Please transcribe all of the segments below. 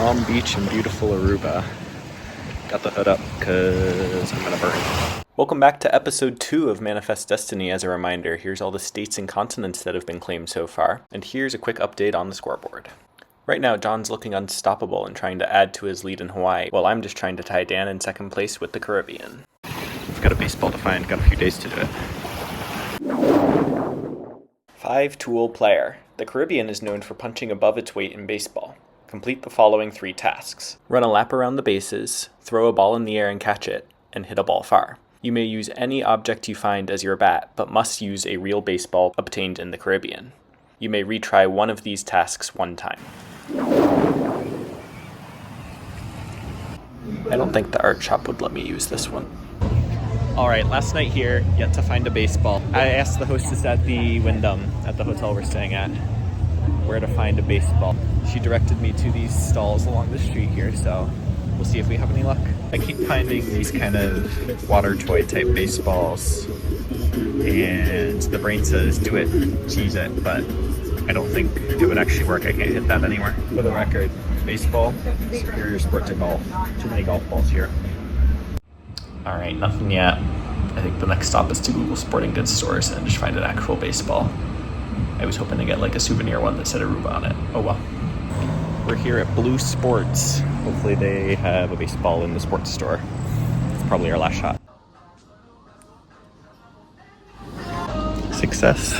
Palm Beach in beautiful Aruba. Got the hood up because I'm gonna burn. Welcome back to episode 2 of Manifest Destiny. As a reminder, here's all the states and continents that have been claimed so far, and here's a quick update on the scoreboard. Right now, John's looking unstoppable and trying to add to his lead in Hawaii, while I'm just trying to tie Dan in second place with the Caribbean. I've got a baseball to find, got a few days to do it. 5-tool player. The Caribbean is known for punching above its weight in baseball. Complete the following 3 tasks. Run a lap around the bases, throw a ball in the air and catch it, and hit a ball far. You may use any object you find as your bat, but must use a real baseball obtained in the Caribbean. You may retry one of these tasks one time. I don't think the art shop would let me use this one. Alright, last night here, yet to find a baseball. I asked the hostess at the Wyndham, at the hotel we're staying at, where to find a baseball. She directed me to these stalls along the street here, so we'll see if we have any luck. I keep finding these kind of water toy type baseballs, and the brain says do it, cheese it, but I don't think it would actually work. I can't hit that anywhere. For the record, baseball, superior sport to golf. Too many golf balls here. Alright, nothing yet. I think the next stop is to Google sporting goods stores and just find an actual baseball. I was hoping to get like a souvenir one that said Aruba on it. Oh well. We're here at Blue Sports. Hopefully they have a baseball in the sports store. It's probably our last shot. Success.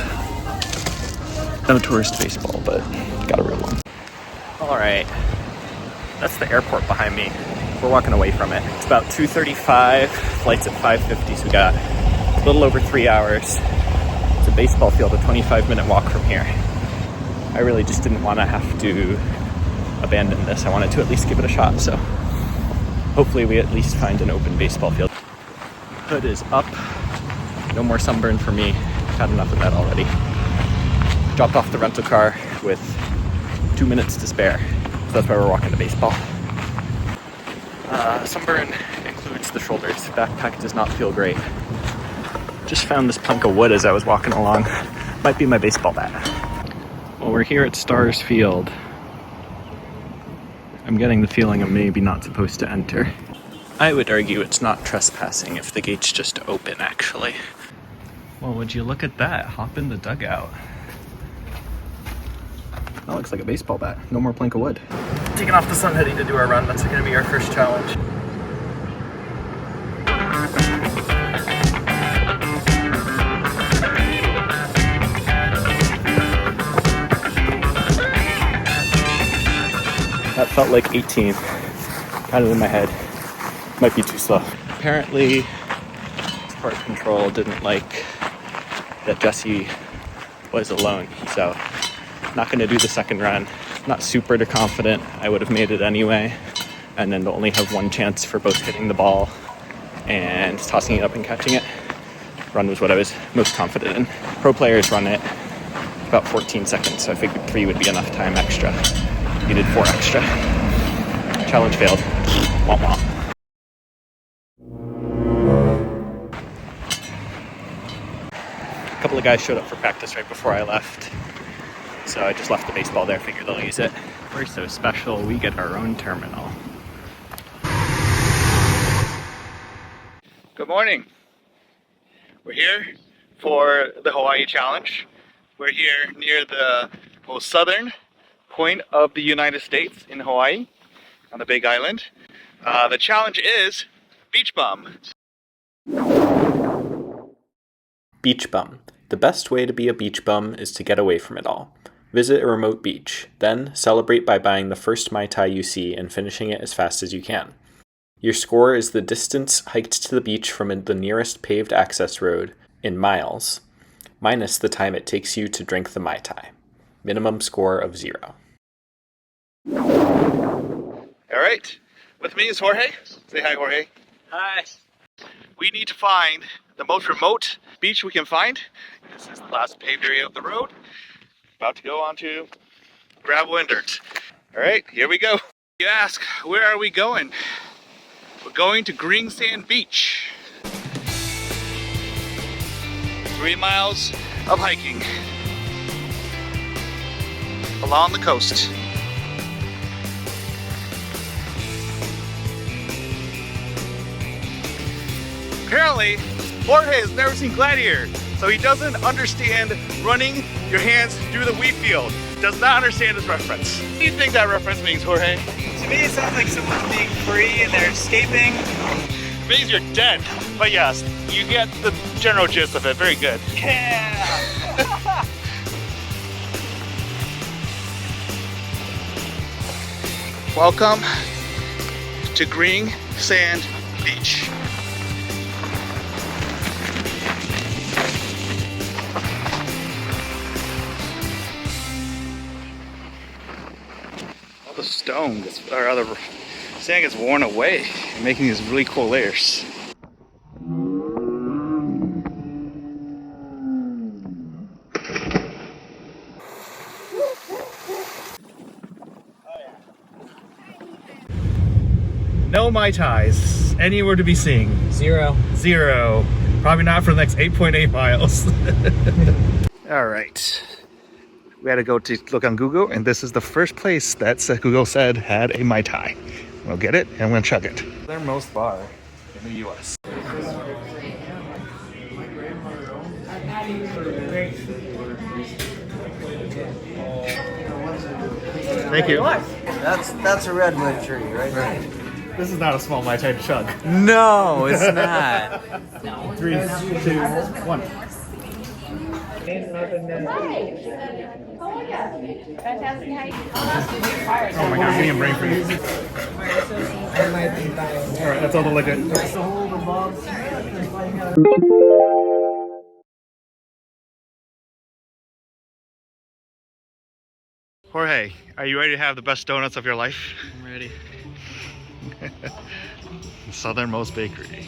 No tourist baseball, but got a real one. Alright, that's the airport behind me. We're walking away from it. It's about 2:35, flight's at 5:50, so we got a little over 3 hours. It's a baseball field, a 25-minute walk from here. I really just didn't want to have to abandon this. I wanted to at least give it a shot, so hopefully we at least find an open baseball field. Hood is up. No more sunburn for me. Had enough of that already. Dropped off the rental car with 2 minutes to spare, so that's why we're walking to baseball. Sunburn includes the shoulders. Backpack does not feel great. Just found this plank of wood as I was walking along. Might be my baseball bat. Well, we're here at Stars Field. I'm getting the feeling I'm maybe not supposed to enter. I would argue it's not trespassing if the gate's just open, actually. Well, would you look at that? Hop in the dugout. That looks like a baseball bat. No more plank of wood. Taking off the sun hoodie to do our run. That's going to be our first challenge. That felt like 18. Kind of in my head. Might be too slow. Apparently, Sport Control didn't like that Jesse was alone, so not going to do the second run. Not super confident. I would have made it anyway, and then to only have one chance for both hitting the ball and tossing it up and catching it. Run was what I was most confident in. Pro players run it about 14 seconds, so I figured 3 would be enough time extra. Needed 4 extra. Challenge failed. Womp womp. A couple of guys showed up for practice right before I left, so I just left the baseball there, figured they'll use it. We're so special, we get our own terminal. Good morning. We're here for the Hawaii Challenge. We're here near the most southern point of the United States in Hawaii, on the Big Island. The challenge is beach bum. Beach bum. The best way to be a beach bum is to get away from it all. Visit a remote beach, then celebrate by buying the first Mai Tai you see and finishing it as fast as you can. Your score is the distance hiked to the beach from the nearest paved access road in miles, minus the time it takes you to drink the Mai Tai. Minimum score of 0. All right, with me is Jorge. Say hi, Jorge. Hi. We need to find the most remote beach we can find. This is the last paved area of the road. About to go onto gravel and dirt. All right, here we go. You ask, where are we going? We're going to Green Sand Beach. 3 miles of hiking along the coast. Apparently, Jorge has never seen Gladiator, so he doesn't understand running your hands through the wheat field. Does not understand this reference. What do you think that reference means, Jorge? To me, it sounds like someone's being free and they're escaping. It means you're dead. But yes, you get the general gist of it. Very good. Yeah! Welcome to Green Sand Beach. All the stone gets, or other sand gets worn away, making these really cool layers. No Mai Tais anywhere to be seen. Zero. Zero. Probably not for the next 8.8 miles. All right. We had to go to look on Google, and this is the first place that Google said had a Mai Tai. We'll get it, and I'm gonna chug it. Their most bar in the U.S. Thank you. That's a redwood tree right there. This is not a small Mai Tai to chug. No, it's not. 3, 2, 1. Oh my god, me and brain freeze. Alright, that's all the liquor. Jorge, are you ready to have the best donuts of your life? I'm ready. Southernmost Bakery.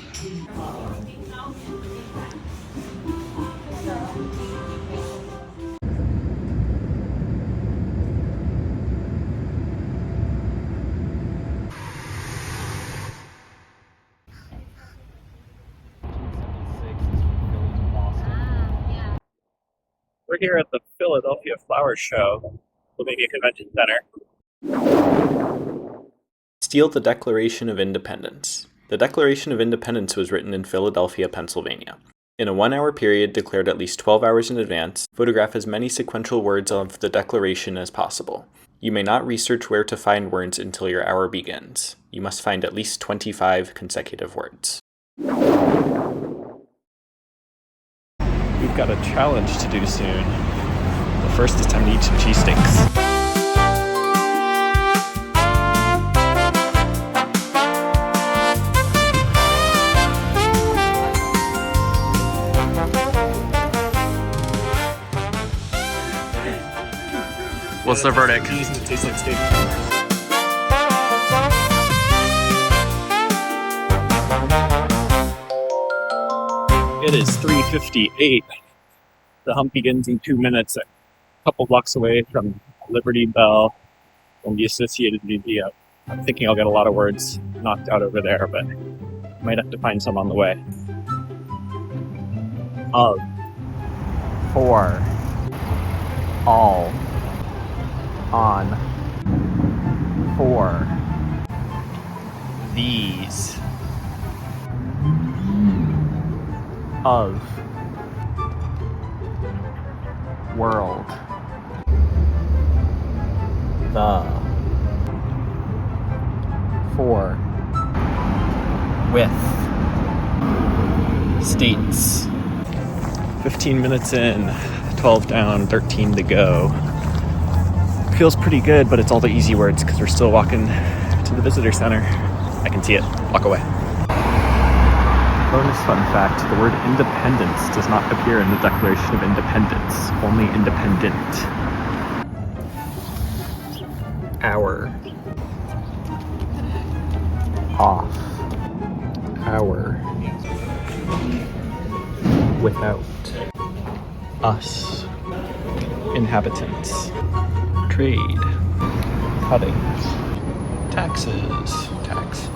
We're here at the Philadelphia Flower Show, Wynia Convention Center. Steal the Declaration of Independence. The Declaration of Independence was written in Philadelphia, Pennsylvania. In a 1-hour period declared at least 12 hours in advance, photograph as many sequential words of the Declaration as possible. You may not research where to find words until your hour begins. You must find at least 25 consecutive words. We've got a challenge to do soon. But first it's time to eat some cheesesteaks. What's the verdict? It tastes like steak. It is 3:58. The hump begins in 2 minutes, a couple blocks away from Liberty Bell and the Associated Museum. I'm thinking I'll get a lot of words knocked out over there, but might have to find some on the way. Of, for, all, on, for, these, of, world, the, for, with, states. 15 minutes in, 12 down, 13 to go. Feels pretty good, but it's all the easy words because we're still walking to the visitor center. I can see it. Walk away. Bonus fun fact, the word independence does not appear in the Declaration of Independence, only independent. Hour. Off. Hour. Without. Us. Inhabitants. Trade. Cuttings. Taxes. Tax.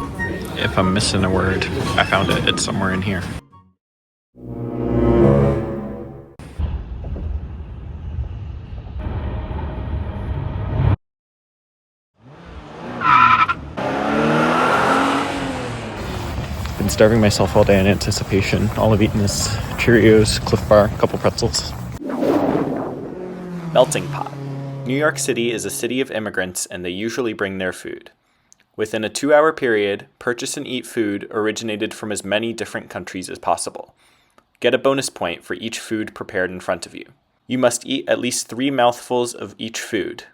If I'm missing a word, I found it. It's somewhere in here. Been starving myself all day in anticipation. All I've eaten is Cheerios, Cliff Bar, a couple pretzels. Melting pot. New York City is a city of immigrants, and they usually bring their food. Within a 2-hour period, purchase and eat food originated from as many different countries as possible. Get a bonus point for each food prepared in front of you. You must eat at least 3 mouthfuls of each food,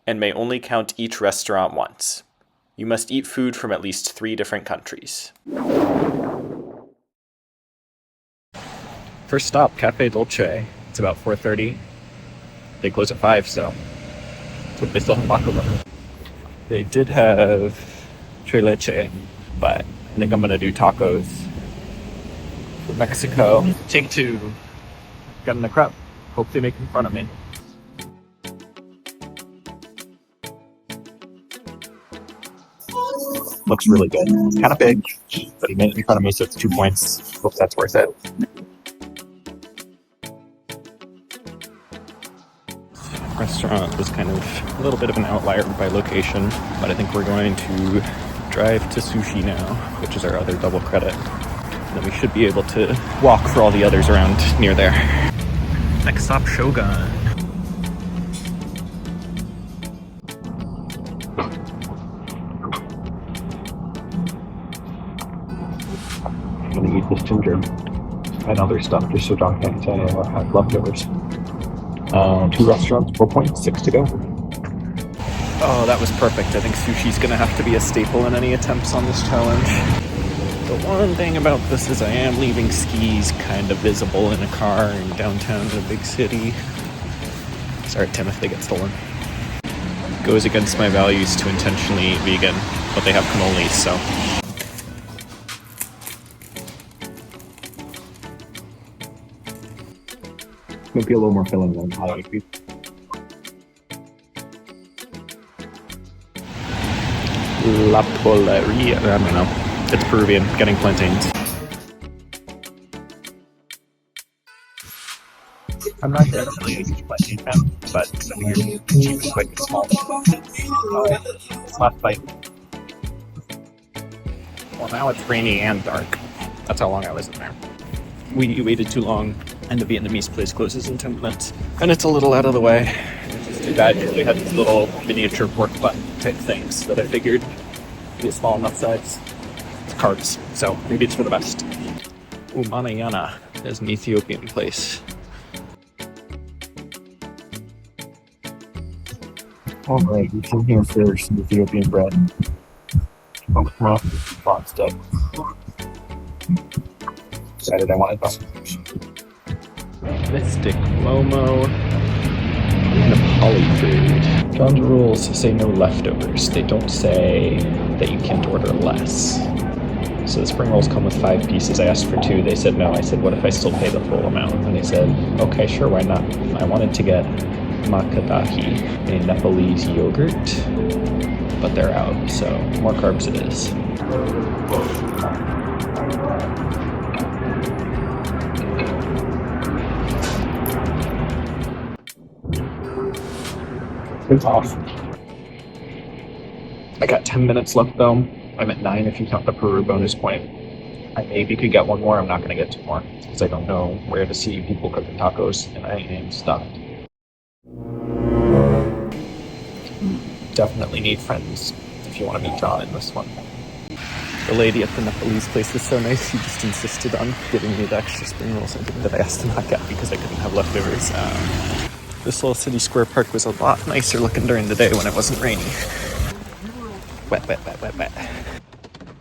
and may only count each restaurant once. You must eat food from at least 3 different countries. First stop, Cafe Dolce. It's about 4:30. They close at 5, so they still have baklava. They did have tres leche, but I think I'm gonna do tacos for Mexico. Take 2. Got in the crowd. Hope they make fun of me. Looks really good. Kind of big, but he made it in front of me, so it's 2 points. Hope that's worth it. Restaurant was kind of a little bit of an outlier by location, but I think we're going to drive to Sushi now, which is our other double credit. And then we should be able to walk for all the others around near there. Next stop, Shogun. I'm gonna eat this ginger and other stuff just so John can't say I have leftovers. 2 restaurants, 4 points, 6 to go. Oh, that was perfect. I think sushi's gonna have to be a staple in any attempts on this challenge. The one thing about this is I am leaving skis kind of visible in a car in downtown in a big city. Sorry, Tim, if they get stolen. Goes against my values to intentionally eat vegan, but they have cannolis, so. Might be a little more filling than I like beef. La Poleria, I don't know. It's Peruvian, getting plantains. I'm not really a huge plantain fan, but some are cheap and quick and small. It's last bite. Well, now it's rainy and dark. That's how long I was in there. We waited too long, and the Vietnamese place closes in 10 minutes. And it's a little out of the way. It's just too bad because they had these little miniature pork butt type things that I figured would be a small enough size. It's carbs, so maybe it's for the best. Umanayana is an Ethiopian place. Alright, we came here for some Ethiopian bread. Bond stuff. Decided I wanted buffaloes. Mystic Momo. Nepali food. John's rules say no leftovers. They don't say that you can't order less. So the spring rolls come with 5 pieces. I asked for 2. They said no. I said, what if I still pay the full amount? And they said, okay, sure, why not? I wanted to get makadahi, a Nepalese yogurt, but they're out, so more carbs it is. It's off. I got 10 minutes left though. I'm at 9 if you count the Peru bonus point. I maybe could get 1 more. I'm not going to get 2 more because I don't know where to see people cooking tacos and I am stuffed. Definitely need friends if you want to meet John in this one. The lady at the Nepalese place was so nice, she just insisted on giving me the extra spring rolls that I asked to not get because I couldn't have leftovers. This little city square park was a lot nicer looking during the day when it wasn't rainy. Wet, wet, wet, wet, wet.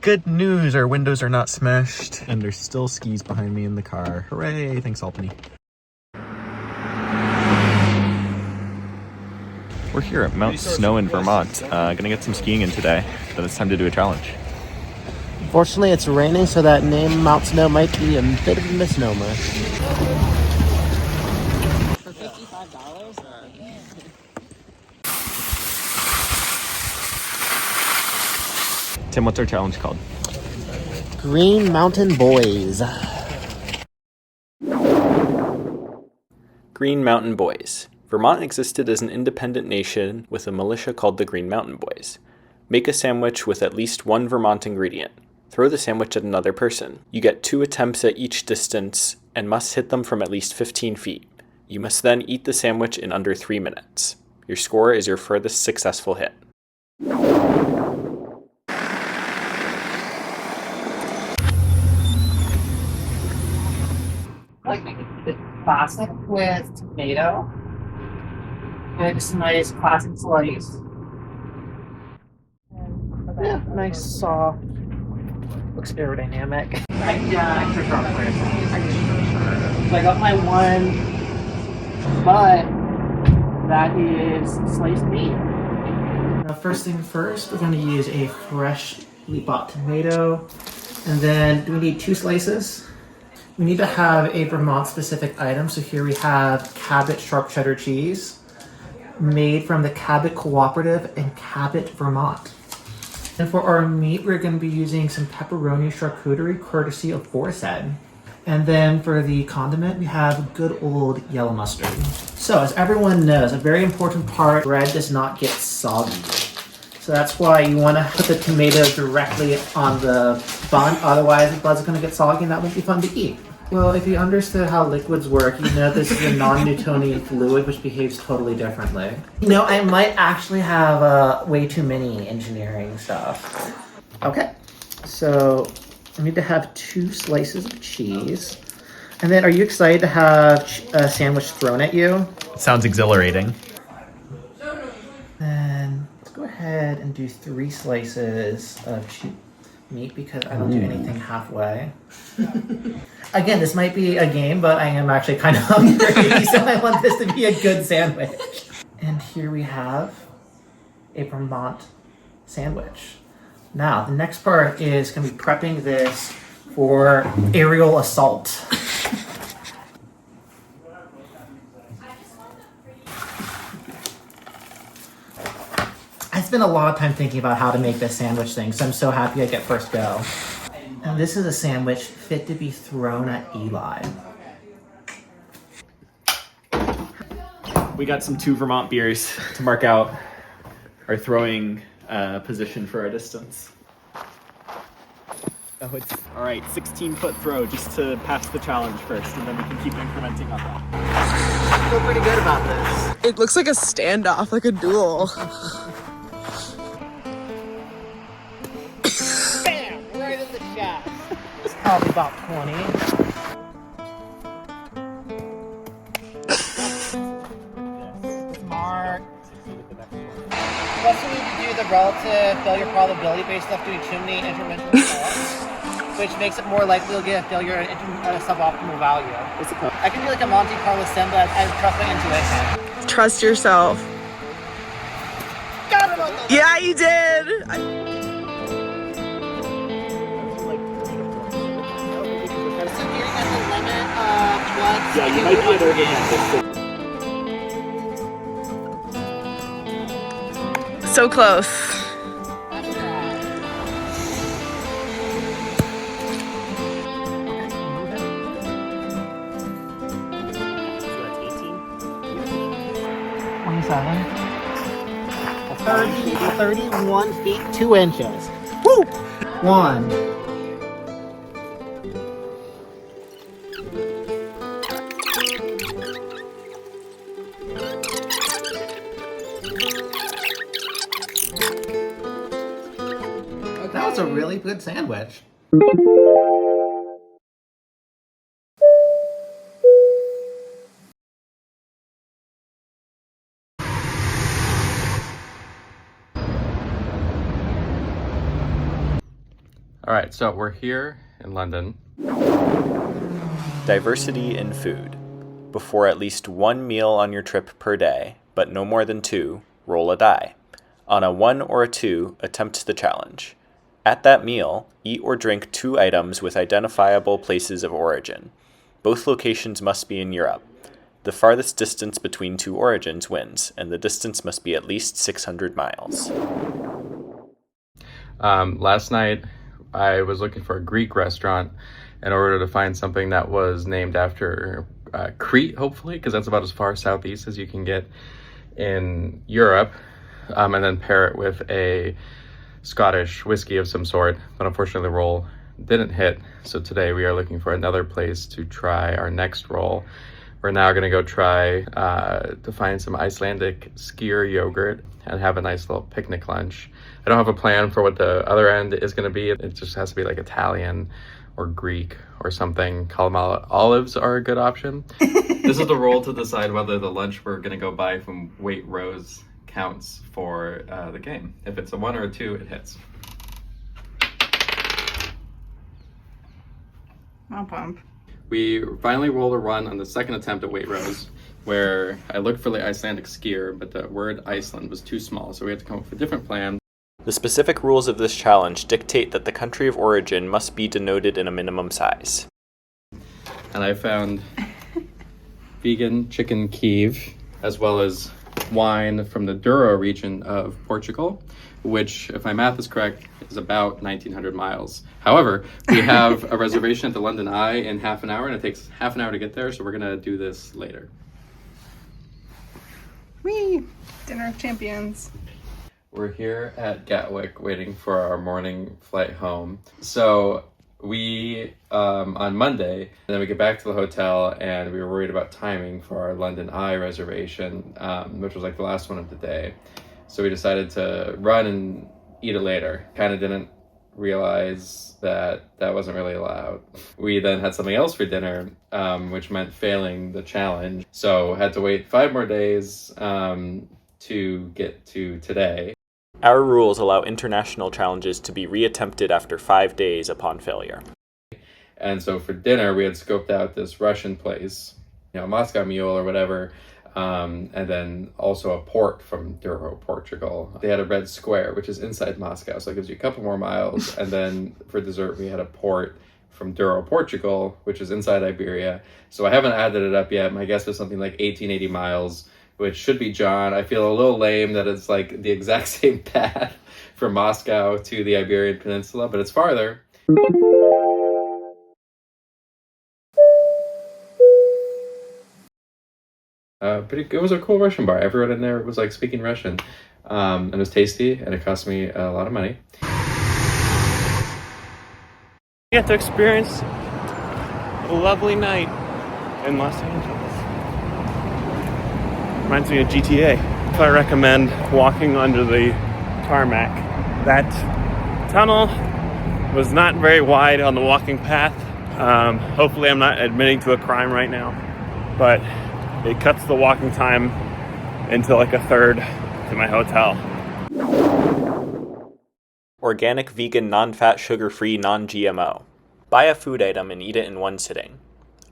Good news, our windows are not smashed, and there's still skis behind me in the car. Hooray, thanks Albany. We're here at Mount Snow in Vermont. Gonna get some skiing in today, but it's time to do a challenge. Fortunately, it's raining, so that name Mount Snow might be a bit of a misnomer. For $55? Tim, what's our challenge called? Green Mountain Boys. Green Mountain Boys. Vermont existed as an independent nation with a militia called the Green Mountain Boys. Make a sandwich with at least 1 Vermont ingredient. Throw the sandwich at another person. You get 2 attempts at each distance and must hit them from at least 15 feet. You must then eat the sandwich in under 3 minutes. Your score is your furthest successful hit. Like the classic with tomato. And just a nice classic slice. Yeah, nice soft. Looks aerodynamic. Extra sharp for So I got my one, but that is sliced meat. Now, first thing first, we're going to use a freshly bought tomato. And then, do we need 2 slices? We need to have a Vermont specific item. So here we have Cabot sharp cheddar cheese, made from the Cabot Cooperative in Cabot, Vermont. And for our meat, we're going to be using some pepperoni charcuterie, courtesy of Boar's Head. And then for the condiment, we have good old yellow mustard. So as everyone knows, a very important part, bread does not get soggy. So that's why you want to put the tomato directly on the bun, otherwise the bun's going to get soggy and that won't be fun to eat. Well, if you understood how liquids work, you know this is a non-Newtonian fluid which behaves totally differently. You know, I might actually have way too many engineering stuff. Okay, so I need to have 2 slices of cheese. And then are you excited to have a sandwich thrown at you? Sounds exhilarating. Then let's go ahead and do 3 slices of meat because I don't do anything halfway. Again, this might be a game, but I am actually kind of hungry, so I want this to be a good sandwich. And here we have a Vermont sandwich. Now, the next part is going to be prepping this for aerial assault. I spent a lot of time thinking about how to make this sandwich thing, so I'm so happy I get first go. And this is a sandwich fit to be thrown at Eli. We got some 2 Vermont beers to mark out our throwing position for our distance. Oh, it's all right. 16-foot throw just to pass the challenge first, and then we can keep incrementing on that. I feel pretty good about this. It looks like a standoff, like a duel. Bam! Right in the chest. It's probably about 20. Smart. Plus, we need to do the relative failure probability based off doing too many interventional assaults, which makes it more likely you'll get a failure at a suboptimal value. I can do like a Monte Carlo sim, but I trust my intuition. Trust yourself. Got it on the Yeah, you did. So you're at the limit of what? Yeah, you might be able to. So close. $30, 31 feet 2 inches. Woo! 1. That was a really good sandwich. All right, so we're here in London. Diversity in food. Before at least 1 meal on your trip per day, but no more than 2, roll a die. On a 1 or a 2, attempt the challenge. At that meal, eat or drink 2 items with identifiable places of origin. Both locations must be in Europe. The farthest distance between 2 origins wins, and the distance must be at least 600 miles. Last night, I was looking for a Greek restaurant in order to find something that was named after Crete, hopefully, because that's about as far southeast as you can get in Europe, and then pair it with a Scottish whiskey of some sort, but unfortunately the roll didn't hit. So today we are looking for another place to try our next roll. We're now gonna go try to find some Icelandic skyr yogurt and have a nice little picnic lunch. I don't have a plan for what the other end is gonna be. It just has to be like Italian or Greek or something. Kalamata olives are a good option. This is the roll to decide whether the lunch we're gonna go buy from Waitrose counts for the game. If it's a 1 or a 2, it hits. I'll pump. We finally rolled a run on the second attempt at Waitrose, where I looked for the Icelandic skyr, but the word Iceland was too small, so we had to come up with a different plan. The specific rules of this challenge dictate that the country of origin must be denoted in a minimum size. And I found vegan chicken Kiev, as well as wine from the Douro region of Portugal, which, if my math is correct, is about 1,900 miles. However, we have a reservation at the London Eye in half an hour, and it takes half an hour to get there, so we're gonna do this later. Whee! Dinner of champions. We're here at Gatwick waiting for our morning flight home. So we, on Monday, and then we get back to the hotel and we were worried about timing for our London Eye reservation, which was like the last one of the day. So we decided to run and eat it later. Kind of didn't realize that that wasn't really allowed. We then had something else for dinner, which meant failing the challenge. So had to wait 5 more days to get to today. Our rules allow international challenges to be reattempted after 5 days upon failure. And so for dinner, we had scoped out this Russian place, Moscow Mule or whatever, and then also a port from Douro, Portugal. They had a red square, which is inside Moscow, so it gives you a couple more miles. And then for dessert, we had a port from Douro, Portugal, which is inside Iberia. So I haven't added it up yet. My guess is something like 1880 miles, which should be John. I feel a little lame that it's like the exact same path from Moscow to the Iberian Peninsula, but it's farther. But it was a cool Russian bar. Everyone in there was like speaking Russian. And it was tasty, and it cost me a lot of money. You get to experience a lovely night in Los Angeles. Reminds me of GTA. I recommend walking under the tarmac. That tunnel was not very wide on the walking path. Hopefully I'm not admitting to a crime right now, but it cuts the walking time into like a third to my hotel. Organic, vegan, non-fat, sugar-free, non-GMO. Buy a food item and eat it in one sitting.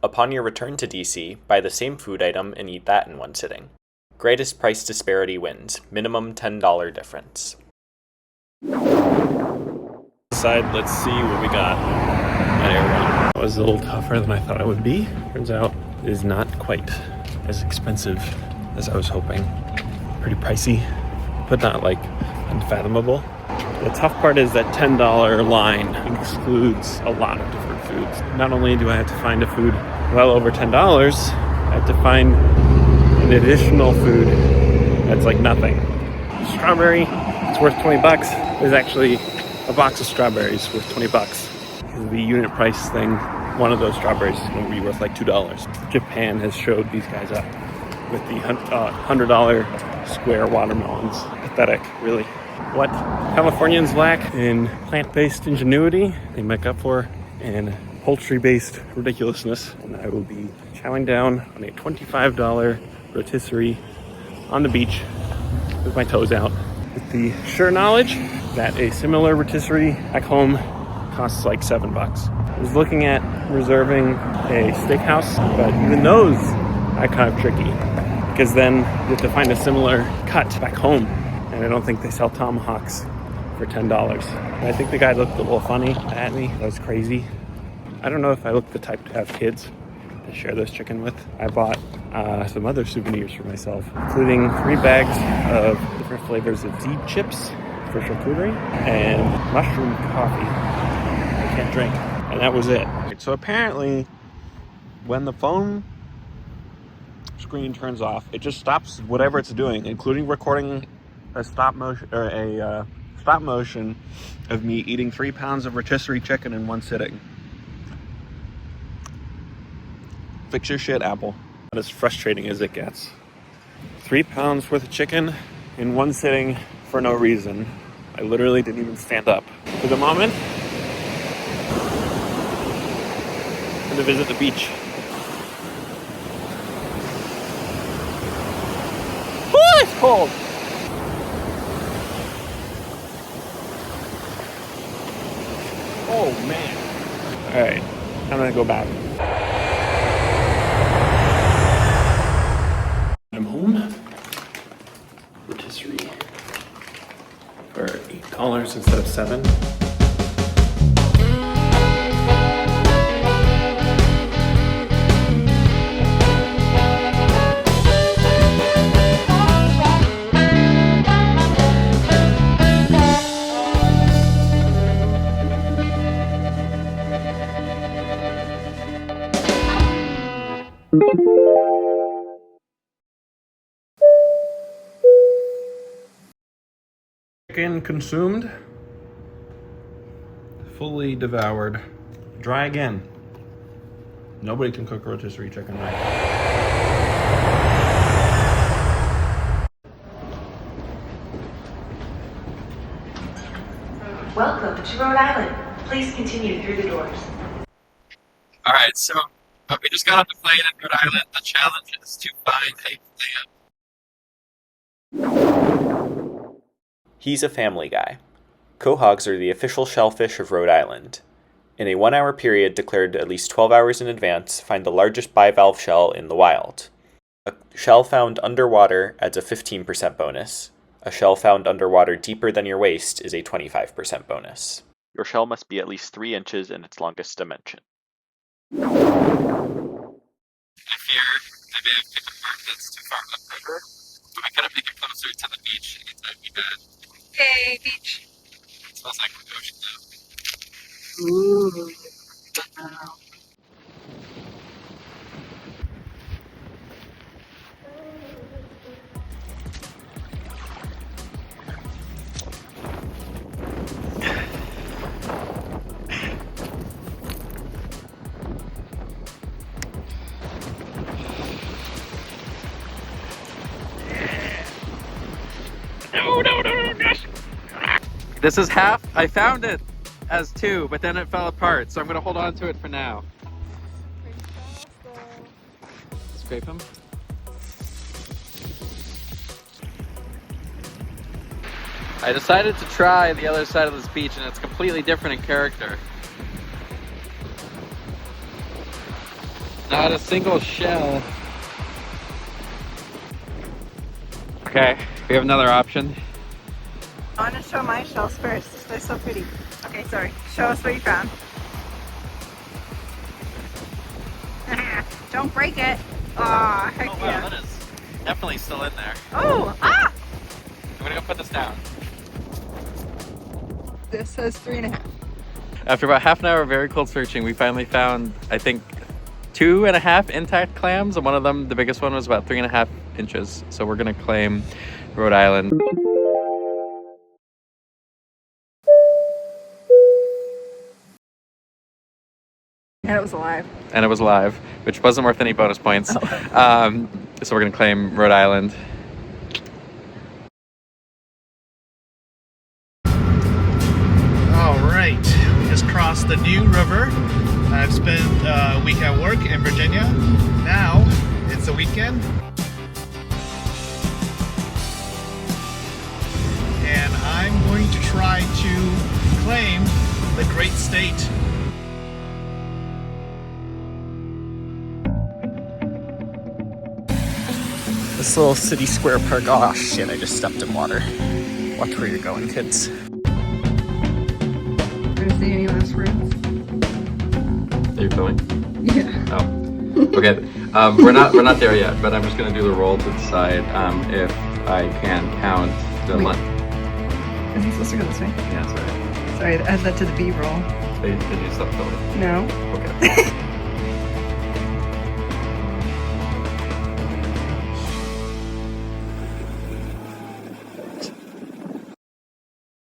Upon your return to DC, buy the same food item and eat that in one sitting. Greatest price disparity wins. Minimum $10 difference. Side, let's see what we got at Air One. It was a little tougher than I thought it would be. Turns out it is not quite as expensive as I was hoping. Pretty pricey, but not like unfathomable. The tough part is that $10 line excludes a lot of different foods. Not only do I have to find a food well over $10, I have to find an additional food that's like nothing. Strawberry, it's worth 20 bucks. There's actually a box of strawberries worth 20 bucks. The unit price thing, one of those strawberries is going to be worth like $2. Japan has showed these guys up with the $100 square watermelons. Pathetic, really. What Californians lack in plant-based ingenuity, they make up for in poultry-based ridiculousness. And I will be chowing down on a $25 rotisserie on the beach with my toes out, with the sure knowledge that a similar rotisserie back home costs like $7. I was looking at reserving a steakhouse, but even those are kind of tricky because then you have to find a similar cut back home, and I don't think they sell tomahawks for $10. I think the guy looked a little funny at me. That was crazy. I don't know if I look the type to have kids to share this chicken with. I bought some other souvenirs for myself, including 3 bags of different flavors of seed chips for charcuterie and mushroom coffee. I can't drink. And that was it. So apparently, when the phone screen turns off, it just stops whatever it's doing, including recording a stop stop motion of me eating 3 pounds of rotisserie chicken in one sitting. Fix your shit, Apple. That as frustrating as it gets. 3 pounds worth of chicken in one sitting for no reason. I literally didn't even stand up. For the moment, I'm gonna visit the beach. Oh, it's cold. Oh man. All right, I'm gonna go back. I'm home. Rotisserie for $8 instead of $7. Chicken consumed, fully devoured, dry again. Nobody can cook rotisserie chicken right. Welcome to Rhode Island. Please continue through the doors. All right, so we just got off the plane in Rhode Island. The challenge is to find a plant. He's a family guy. Quahogs are the official shellfish of Rhode Island. In a 1-hour period declared at least 12 hours in advance, find the largest bivalve shell in the wild. A shell found underwater adds a 15% bonus. A shell found underwater deeper than your waist is a 25% bonus. Your shell must be at least 3 inches in its longest dimension. I fear I may have picked a park that's too far upriver, but we gotta make it closer to the beach anytime we bed. Okay, beach. It smells like the ocean though. Ooh. This is half. I found it as 2, but then it fell apart, so I'm gonna hold on to it for now. Scrape them. I decided to try the other side of this beach, and it's completely different in character. Not a single shell. Okay, we have another option. I want to show my shells first. They're so pretty. Okay, sorry. Show us what you found. Don't break it. Aw, heck Oh wow, yeah. that is definitely still in there. Oh, ah! I'm gonna go put this down. This says 3.5. After about half an hour of very cold searching, we finally found, I think, 2.5 intact clams, and one of them, the biggest one, was about 3.5 inches. So we're gonna claim Rhode Island. And it was alive. And it was live, which wasn't worth any bonus points. So we're gonna claim Rhode Island. All right, we just crossed the new river. I've spent a week at work in Virginia. Now it's the weekend. And I'm going to try to claim the great state. This little city square park. Oh shit, I just stepped in water. Watch where you're going, kids. Did see any last words? Are you filming? Yeah. Oh, okay. We're not there yet, but I'm just gonna do the roll to decide if I can count the month. Is he supposed to go this way? Yeah, sorry. Sorry, add that to the B-roll. Did you stop filming? No. Okay.